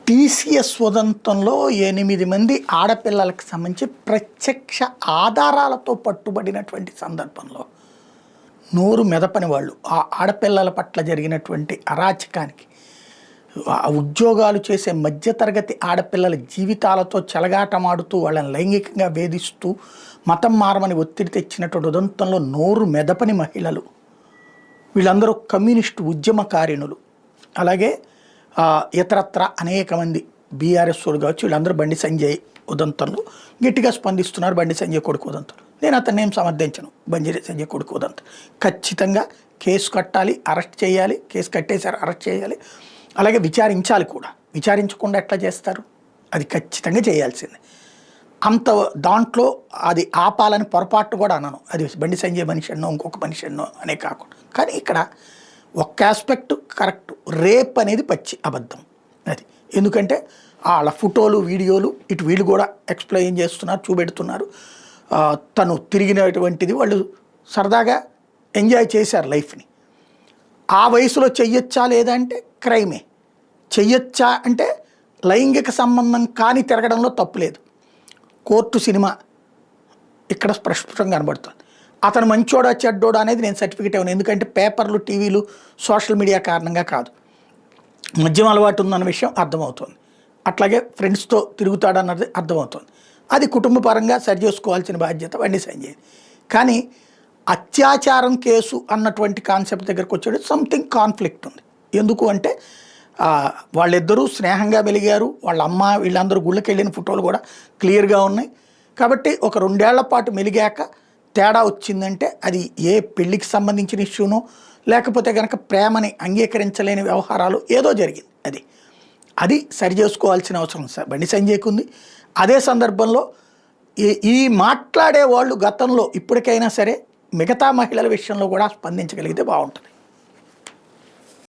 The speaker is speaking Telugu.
టీసీఎస్ ఉదంతంలో 8 మంది ఆడపిల్లలకు సంబంధించి ప్రత్యక్ష ఆధారాలతో పట్టుబడినటువంటి సందర్భంలో నోరు మెదపని వాళ్ళు ఆ ఆడపిల్లల పట్ల జరిగినటువంటి అరాచకానికి ఉద్యోగాలు చేసే మధ్యతరగతి ఆడపిల్లల జీవితాలతో చెలగాటమాడుతూ వాళ్ళని లైంగికంగా వేధిస్తూ మతం మారమని ఒత్తిడి తెచ్చినటువంటి ఉదంతంలో నోరు మెదపని మహిళలు వీళ్ళందరూ కమ్యూనిస్టు ఉద్యమకారిణులు. అలాగే ఇతరత్ర అనేక మంది బీఆర్ఎస్లు కావచ్చు, వీళ్ళందరూ బండి సంజయ్ ఉదంతంలో గట్టిగా స్పందిస్తున్నారు. బండి సంజయ్ కొడుకు ఉదంతం నేను అతన్ని ఏం సమర్థించను. బండి సంజయ్ కొడుకు ఉదంతం ఖచ్చితంగా కేసు కట్టాలి, అరెస్ట్ చేయాలి. కేసు కట్టేశారు, అరెస్ట్ చేయాలి. అలాగే విచారించాలి కూడా. విచారించకుండా ఎట్లా చేస్తారు? అది ఖచ్చితంగా చేయాల్సిందే. అంత దాంట్లో అది ఆపాలని పొరపాటు కూడా అనను. అది బండి సంజయ్ మనిషి అన్నో ఇంకొక మనిషి అన్నో అనే కాకుండా. కానీ ఇక్కడ ఒక్క ఆస్పెక్ట్ కరెక్ట్, రేప్ అనేది పచ్చి అబద్ధం. అది ఎందుకంటే వాళ్ళ ఫోటోలు వీడియోలు ఇటు వీళ్ళు కూడా ఎక్స్ప్లెయిన్ చేస్తున్నారు, చూపెడుతున్నారు. తను తిరిగినటువంటిది వాళ్ళు సరదాగా ఎంజాయ్ చేశారు లైఫ్ని. ఆ వయసులో చెయ్యొచ్చా లేదా అంటే క్రైమే. చెయ్యొచ్చా అంటే లైంగిక సంబంధం కాని తిరగడంలో తప్పు లేదు. కోర్టు సినిమా ఇక్కడ స్పష్టంగా కనబడుతుంది. అతను మంచోడా చెడ్డోడా అనేది నేను సర్టిఫికేట్ ఇవ్వను. ఎందుకంటే పేపర్లు, టీవీలు, సోషల్ మీడియా కారణంగా కాదు. మద్యం అలవాటు ఉందన్న విషయం అర్థమవుతుంది. అట్లాగే ఫ్రెండ్స్తో తిరుగుతాడన్నది అర్థమవుతుంది. అది కుటుంబ పరంగా సరి చేసుకోవాల్సిన బాధ్యత బండి సంజయ్. కానీ అత్యాచారం కేసు అన్నటువంటి కాన్సెప్ట్ దగ్గరకు వచ్చేది సంథింగ్ కాన్ఫ్లిక్ట్ ఉంది. ఎందుకు అంటే వాళ్ళిద్దరూ స్నేహంగా మెలిగారు. వాళ్ళ అమ్మ వీళ్ళందరూ గుళ్ళకి వెళ్ళిన ఫోటోలు కూడా క్లియర్గా ఉన్నాయి. కాబట్టి ఒక 2 ఏళ్ల పాటు మెలిగాక తేడా వచ్చిందంటే అది ఏ పెళ్ళికి సంబంధించిన ఇష్యూనో లేకపోతే కనుక ప్రేమని అంగీకరించలేని వ్యవహారాలు ఏదో జరిగింది. అది సరి చేసుకోవాల్సిన అవసరం బండి సంజయ్కి ఉంది. అదే సందర్భంలో ఈ మాట్లాడే వాళ్ళు గతంలో ఇప్పటికైనా సరే మిగతా మహిళల విషయంలో కూడా స్పందించగలిగితే బాగుంటుంది.